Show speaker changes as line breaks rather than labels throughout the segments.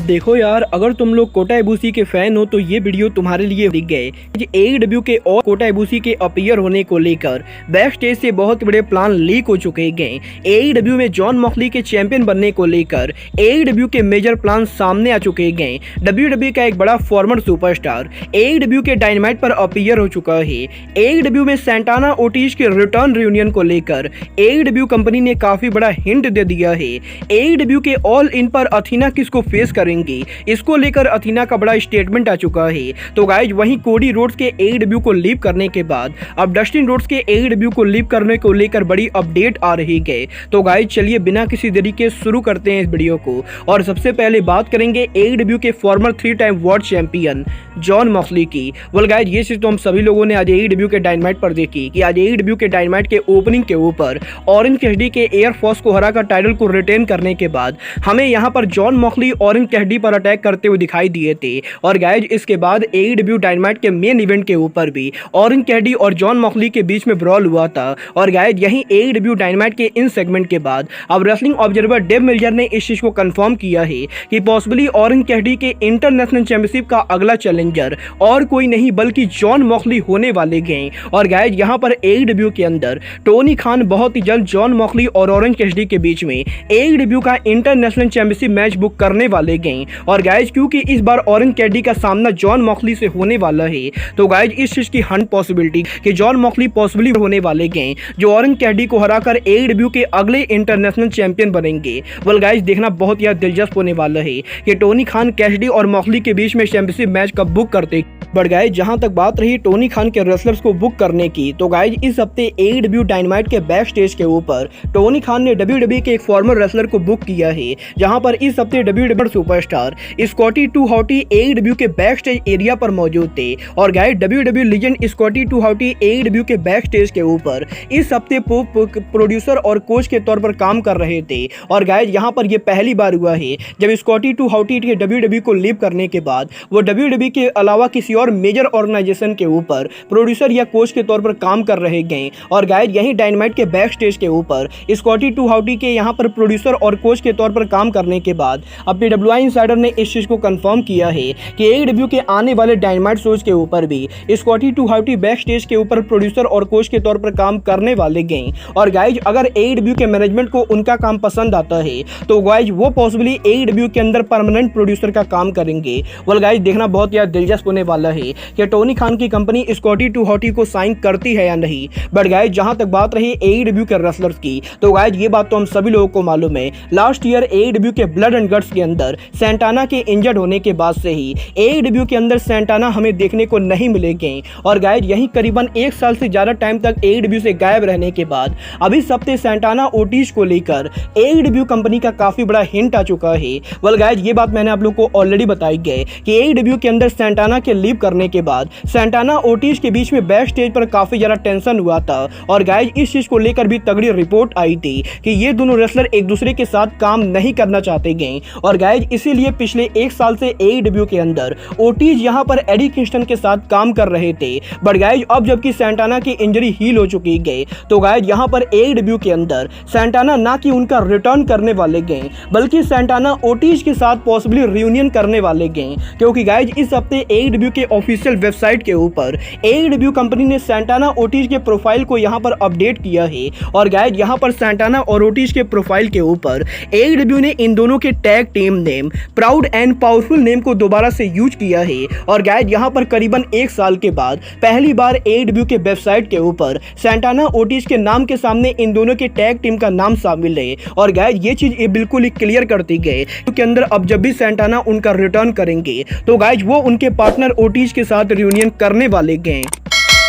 देखो यार, अगर तुम लोग कोटा इबूसी के फैन हो तो ये वीडियो तुम्हारे लिए दिख गए। एईडब्ल्यू के और कोटा इबूसी के अपीयर होने को लेकर बैक स्टेज से बहुत बड़े प्लान लीक हो चुके गए। एईडब्ल्यू में जॉन मॉक्सली के चैंपियन बनने को लेकर एईडब्ल्यू के मेजर प्लान सामने आ चुके गए। डब्ल्यूडब्ल्यू का एक बड़ा फॉर्मर सुपरस्टार एईडब्ल्यू के डायनामाइट पर अपीयर हो चुका है। एईडब्ल्यू में सैंटाना ओटिस के रिटर्न रियूनियन को लेकर एईडब्ल्यू कंपनी ने काफी बड़ा हिंट दे दिया है। एईडब्ल्यू के ऑल इन पर अथीना किसको फेस करेंगे, इसको लेकर अथीना का बड़ा स्टेटमेंट आ चुका है। तो गाइज वहीं कोडी रोड्स के एईडब्ल्यू को लीव करने के बाद अब डस्टिन रोड्स के एईडब्ल्यू को लीव करने को लेकर बड़ी अपडेट आ रही है। तो गाइज चलिए बिना किसी देरी के शुरू करते हैं इस वीडियो को। और सबसे पहले बात करेंगे एईडब्ल्यू के farmer 3 time world champion John Moxley की। वेल गाइज ये चीज तो हम सभी लोगों ने आज एईडब्ल्यू के डायनामाइट पर देखी कि आज एईडब्ल्यू के डायनामाइट के ओपनिंग के ऊपर ऑरेंज कैसिडी के एयर फोर्स को हराकर टाइटल को रिटेन करने के बाद हमें यहाँ पर जॉन मॉक्सली ऑरेंज कैसिडी पर अटैक करते हुए दिखाई दिए थे। और गाइज इसके बाद एईडब्ल्यू डायनामाइट के मेन इवेंट के ऊपर भी ऑरेंज कैसिडी और जॉन मॉक्सली के बीच में ब्रॉल हुआ था। और गाइज यहीं एईडब्ल्यू डायनामाइट के इन सेगमेंट के बाद अब रेसलिंग ऑब्जर्वर डेव मिल्जर ने इस चीज को कंफर्म किया है कि पॉसिबली ऑरेंज कैसिडी के इंटरनेशनल चैंपियनशिप का अगला चैलेंजर और कोई नहीं बल्कि जॉन मॉक्सली होने वाले गए। और गाइज यहाँ पर एईडब्ल्यू के अंदर टोनी खान बहुत ही जल्द जॉन मॉक्सली और ऑरेंज कैसिडी के बीच में एईडब्ल्यू का इंटरनेशनल चैंपियनशिप मैच बुक करने वाले गए। और गाइज क्योंकि इस बार ऑरेंज कैसिडी का सामना जॉन मॉक्सली से होने वाला है, तो गाइज इस चीज की 100% पॉसिबिलिटी कि जॉन मॉक्सली पॉसिबली होने वाले गए जो ऑरेंज कैसिडी को हराकर एईडब्ल्यू के अगले इंटरनेशनल चैंपियन बनेंगे। वेल गाइज देखना बहुत ही दिलचस्प होने वाला है कि टोनी खान कैसिडी और मॉक्सली के बीच में चैंपियनशिप मैच कब बुक करते। बट गाइज जहां तक बात रही टोनी खान के रेसलर्स को बुक करने की, तो गाइज इस हफ्ते एईडब्ल्यू डायनामाइट के बैक स्टेज के ऊपर टोनी खान ने डब्ल्यूडब्ल्यूई के एक फॉर्मर रेसलर को बुक किया है। जहां पर इस हफ्ते WWE superstar Scotty two Hotty AEW के बैक स्टेज एरिया पर मौजूद थे। और guys WWE legend Scotty two Hotty AEW के बैक स्टेज के ऊपर इस हफ्ते प्रोड्यूसर और कोच के तौर पर काम कर रहे थे। और गाइज यहाँ पर यह पहली बार हुआ है जब स्कॉटी टू हॉटी के डब्ल्यूडब्ल्यूई को लीव करने के बाद वो डब्ल्यूडब्ल्यूई के अलावा किसी और मेजर ऑर्गेनाइजेशन के ऊपर प्रोड्यूसर या कोच के तौर पर काम कर रहे गए। और गाइज यही डायनामाइट के बैक स्टेज के ऊपर स्कॉटी टू हॉटी के यहाँ पर प्रोड्यूसर और कोच के तौर पर काम करने के बाद अपने डब्ल्यूआई इनसाइडर ने इस चीज को कंफर्म किया है कि एईडब्ल्यू के आने वाले डायनामाइट शोज के ऊपर भी Scotty two Hotty back stage के ऊपर प्रोड्यूसर और कोच के तौर पर काम करने वाले गए। और गाइज अगर एईडब्ल्यू के मैनेजमेंट को उनका काम पसंद आता है तो गाइज वो पॉसिबली एईडब्ल्यू के अंदर परमानेंट प्रोड्यूसर का काम करेंगे। वेल गाइज देखना बहुत ही दिलचस्प होने वाला है कि टोनी खान की कंपनी स्कॉटी टू हॉटी को साइन करती है या नहीं। बट गाइज जहां तक बात रही एईडब्ल्यू के रेसलर्स की, तो गाइज ये बात तो हम सभी लोगों को मालूम है, लास्ट ईयर एईडब्ल्यू के ब्लड एंड गट्स के अंदर सैंटाना के इंजर्ड होने के बाद से ही एईडब्ल्यू के अंदर सैंटाना हमें देखने को नहीं मिलेंगे। और गाइज यही करीबन 1 साल से ज्यादा टाइम तक एईडब्ल्यू से गायब रहने के बाद अभी इस हफ्ते सैंटाना ओटिस को लेकर एईडब्ल्यू कंपनी का काफी बड़ा हिंट आ चुका है। वेल गाइज ये बात मैंने आप लोगों को ऑलरेडी बताई गई कि एईडब्ल्यू के अंदर सैंटाना के लीव करने के बाद सैंटाना ओटिस के बीच में बैक स्टेज पर काफी ज्यादा टेंशन हुआ था। और गाइज इस चीज को लेकर भी तगड़ी रिपोर्ट आई थी कि ये दोनों रेसलर एक दूसरे के साथ काम नहीं करना चाहते गए। और गाइज इसीलिए पिछले 1 साल से एईडब्ल्यू के अंदर ओटिस यहाँ पर एडी किंगस्टन के साथ काम कर रहे थे। बट गाइज अब जबकि सैंटाना की इंजरी हील हो चुकी गई, तो गाइज यहाँ पर एईडब्ल्यू के अंदर सैंटाना ना कि उनका रिटर्न करने वाले गए बल्कि सैंटाना ओटिस के साथ पॉसिबली रियूनियन करने वाले गए। क्योंकि गाइज इस हफ्ते एईडब्ल्यू के ऑफिशियल वेबसाइट के ऊपर एईडब्ल्यू कंपनी ने सैंटाना ओटिस के प्रोफाइल को यहां पर अपडेट किया है। और गाइज यहां पर सैंटाना और ओटिस के प्रोफाइल के ऊपर एईडब्ल्यू ने इन दोनों के tag team name proud and powerful name को दोबारा से यूज किया है। और गाइज यहां पर करीबन 1 साल के बाद पहली बार एईडब्ल्यू के वेबसाइट के ऊपर सैंटाना ओटिस के नाम के सामने इन दोनों के टैग टीम का नाम शामिल है। और गाइज ये चीज बिल्कुल ही क्लियर करती गई क्योंकि अंदर अब जब भी सैंटाना उनका रिटर्न करेंगे तो गाइज वो उनके पार्टनर ओटिस के साथ रियूनियन करने वाले गए।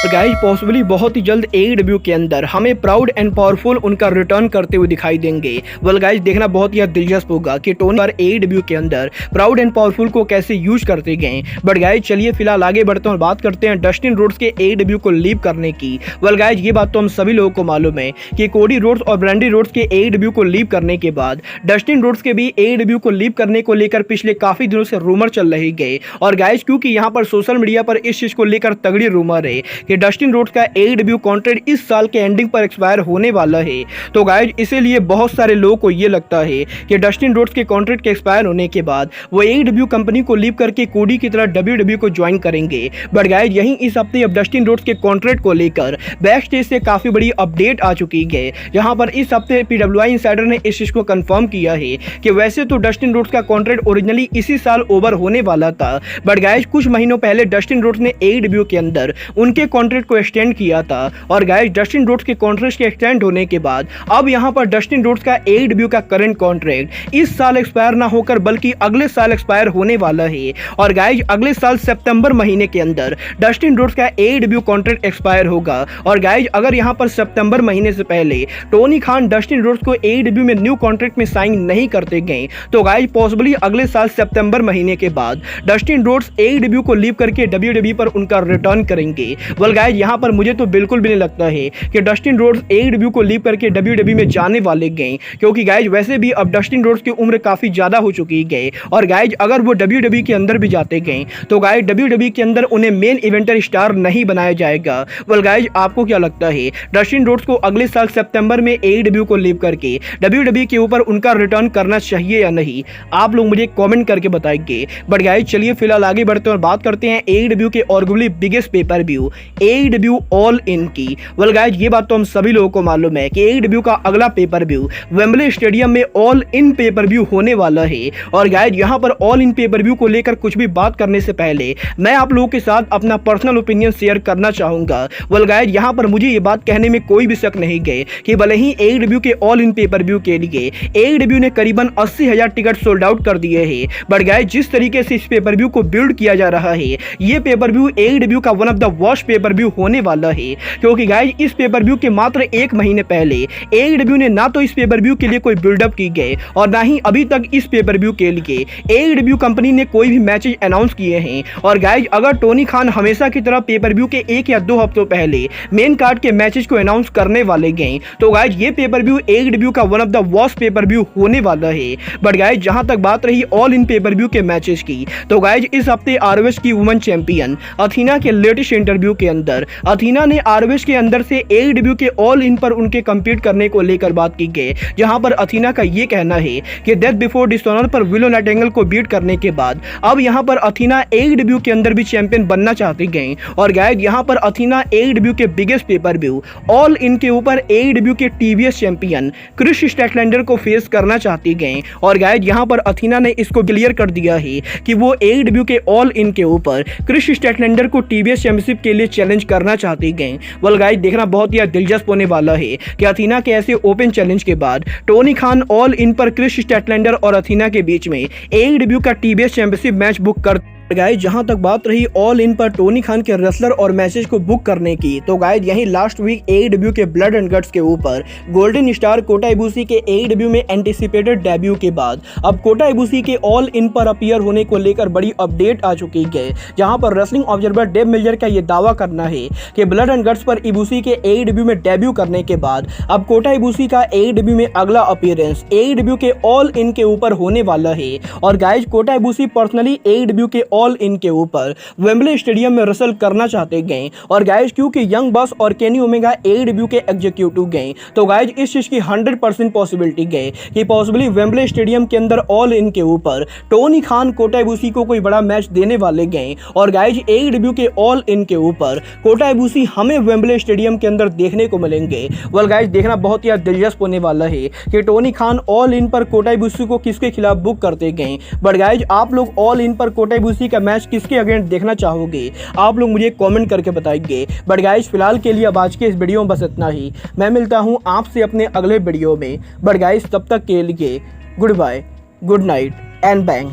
गाइज पॉसिबली बहुत ही जल्द एईडब्ल्यू के अंदर हमें प्राउड एंड पावरफुल उनका रिटर्न करते हुए दिखाई देंगे। वेल गाइज देखना बहुत ही दिलचस्प होगा कि टोनी बार एईडब्ल्यू के अंदर प्राउड एंड पावरफुल को कैसे यूज करते गए। बट गाइज चलिए फिलहाल आगे बढ़ते हैं और बात करते हैं डस्टिन रोड्स के एईडब्ल्यू को लीव करने की। वेल गाइज ये बात तो हम सभी लोगों को मालूम है कि कोडी रोड्स और ब्रैंडी रोड्स के एईडब्ल्यू को लीव करने के बाद डस्टिन रोड्स के भी एईडब्ल्यू को लीव करने को लेकर पिछले काफी दिनों से रूमर चल रही गए। और गाइज क्योंकि यहाँ पर सोशल मीडिया पर इस चीज को लेकर तगड़ी रूमर है कि डस्टिन रोड्स का AEW कॉन्ट्रैक्ट इस साल के एंडिंग पर एक्सपायर होने वाला है। तो गाइज इसीलिए बहुत सारे लोगों को ये लगता है कि डस्टिन रोड्स के कॉन्ट्रैक्ट के एक्सपायर होने के बाद वो AEW कंपनी को लीव करके कोडी की तरह WWE को ज्वाइन करेंगे। बट गाइज यहीं इस हफ्ते अब डस्टिन रोड्स के कॉन्ट्रैक्ट को लेकर बैक स्टेज से काफी बड़ी अपडेट आ चुकी है, जहां पर इस हफ्ते PWI इंसाइडर ने इस चीज को कंफर्म किया है कि वैसे तो डस्टिन रोड्स का कॉन्ट्रैक्ट ओरिजिनली इसी साल ओवर होने वाला था, बट गाइज कुछ महीनों पहले डस्टिन रोड्स ने AEW के अंदर उनके कॉन्ट्रैक्ट को एक्सटेंड किया था। और गाइज डस्टिन रोड्स के कॉन्ट्रैक्ट के एक्सटेंड होने के बाद अब यहां पर डस्टिन रोड्स का AEW का करंट कॉन्ट्रैक्ट इस साल एक्सपायर ना होकर बल्कि अगले साल एक्सपायर होने वाला है। और गाइज अगले साल सितंबर महीने के अंदर डस्टिन रोड्स का AEW कॉन्ट्रैक्ट एक्सपायर होगा। और गाइज अगर यहां पर सितंबर महीने से पहले टोनी खान डस्टिन रोड्स को AEW में न्यू कॉन्ट्रैक्ट में साइन नहीं करते गए तो गाइज पॉसिबली अगले साल सितंबर महीने के बाद डस्टिन रोड्स AEW को लीव करके WWE पर उनका रिटर्न करेंगे। वेल गाइज यहां पर मुझे तो बिल्कुल भी नहीं लगता है कि डस्टिन रोड्स AEW को लीव करके WWE में जाने वाले गए, क्योंकि गाइज वैसे भी अब डस्टिन रोड्स की उम्र काफी ज्यादा हो चुकी है। और गाइज अगर वो WWE के अंदर भी जाते गए तो गाइज WWE के अंदर उन्हें मेन इवेंटर स्टार नहीं बनाया जाएगा। वेल गाइज आपको क्या लगता है डस्टिन रोड्स को अगले साल सितंबर में AEW को लीव करके WWE के ऊपर उनका रिटर्न करना चाहिए या नहीं? आप लोग मुझे कमेंट करके बताएंगे। बट गाइज चलिए फिलहाल आगे बढ़ते हैं और बात करते हैं AEW के arguably biggest pay per view AEW all in की। वेल गाइज ये बात तो हम सभी लोगों को मालूम है कि AEW का अगला पेपर व्यू वेम्बले स्टेडियम में ऑल इन पेपर व्यू होने वाला है। और गाइज यहाँ पर ऑल इन पेपर व्यू को लेकर कुछ भी बात करने से पहले मैं आप लोगों के साथ अपना पर्सनल ओपिनियन शेयर करना चाहूंगा। वेल गाइज यहाँ पर मुझे ये बात कहने में कोई भी शक नहीं है कि भले ही AEW के ऑल इन पेपर व्यू के लिए AEW ने करीबन 80,000 टिकट सोल्ड आउट कर दिए हैं, बट गाइज जिस तरीके से इस पेपर व्यू को बिल्ड किया जा रहा है ये पेपर व्यू AEW का one of the worst pay per view होने वाला है। क्योंकि गाइज इस पेपर व्यू के मात्र एक महीने पहले AEW ने ना तो इस पेपर व्यू के लिए कोई बिल्डअप की गए और ना ही अभी तक इस पेपर व्यू के लिए AEW कंपनी ने कोई भी मैचेज अनाउंस किए हैं। और गाइज अगर टोनी खान हमेशा की तरह पेपर व्यू के 1 या 2 हफ्तों पहले मेन कार्ड के मैचेज को अनाउंस करने वाले गए तो गाइज ये पेपर व्यू AEW का one of the worst pay per view होने वाला है। बट गाइज जहां तक बात रही ऑल इन पेपर व्यू के मैचेज की तो गाइज इस हफ्ते ROH की वुमेन चैंपियन अथीना के लेटेस्ट इंटरव्यू के अंदर अथीना ने ROH के अंदर से AEW के ऑल इन पर उनके कम्पीट करने को लेकर बात की गई, जहां पर अथीना का ये कहना है कि डेथ बिफोर डिसऑनर पर विलो नाइटिंगेल को बीट करने के बाद अब यहां पर अथीना AEW के अंदर भी चैंपियन बनना चाहती गई। और गाइज यहां पर अथीना AEW के biggest pay per view all in के ऊपर AEW के TBS चैंपियन क्रिस स्टैटलैंडर को फेस करना चाहती गई। और गाइज यहां पर अथीना ने इसको क्लियर कर दिया है कि वो AEW के ऑल इन के ऊपर क्रिस स्टैटलैंडर को TBS चैंपियनशिप के लिए चैलेंज करना चाहती गई। वेल गाइज देखना बहुत ही दिलचस्प होने वाला है कि अथीना के ऐसे ओपन चैलेंज के बाद टोनी खान ऑल इन पर क्रिस स्टैटलैंडर और अथीना के बीच में AEW का TBS चैंपियनशिप मैच बुक कर गाइज जहां तक बात रही ऑल इन पर टोनी खान के रेसलर और मैचेस को बुक करने की तो गाइज यहीं लास्ट वीक AEW के ब्लड एंड गट्स के ऊपर गोल्डन स्टार कोटा इबुशी के AEW में एंटिसिपेटेड डेब्यू के बाद अब कोटा इबुशी के ऑल इन पर अपीयर होने को लेकर बड़ी अपडेट आ चुकी है, जहां पर रेसलिंग ऑब्जर्वर डेव मिलर का यह दावा करना है कि ब्लड एंड गट्स पर इबुशी के AEW में डेब्यू करने के बाद अब कोटा इबुशी का AEW में अगला अपीयरेंस AEW के ऑल इन के ऊपर होने वाला है। और गाइज कोटा इबुशी पर्सनली AEW के ऑल इन के ऊपर वेम्बले स्टेडियम में रेसल करना चाहते गए। और गाइज क्योंकि यंग बस और केनी ओमेगा AEW के एग्जीक्यूटिव गए तो गाइज इस चीज की 100% पॉसिबिलिटी गए कि पॉसिबली वेम्बले स्टेडियम के अंदर ऑल इन के ऊपर टोनी खान कोटा इबुशी को कोई बड़ा मैच देने वाले गए। और गाइज AEW के ऑल इन के ऊपर कोटा इबुशी हमें वेम्बले स्टेडियम के अंदर देखने को मिलेंगे। वेल गाइज देखना बहुत ही दिलचस्प होने वाला है कि टोनी खान ऑल इन पर कोटा इबुशी को किसके खिलाफ बुक करते गए। बट गाइज आप लोग ऑल इन पर कोटा इबुशी का मैच किसके अगेंस्ट देखना चाहोगे? आप लोग मुझे कमेंट करके बताइए। बट गाइज फिलहाल के लिए अब आज के इस वीडियो में बस इतना ही। मैं मिलता हूं आपसे अपने अगले वीडियो में। बट गाइज तब तक के लिए good bye, good night and bang.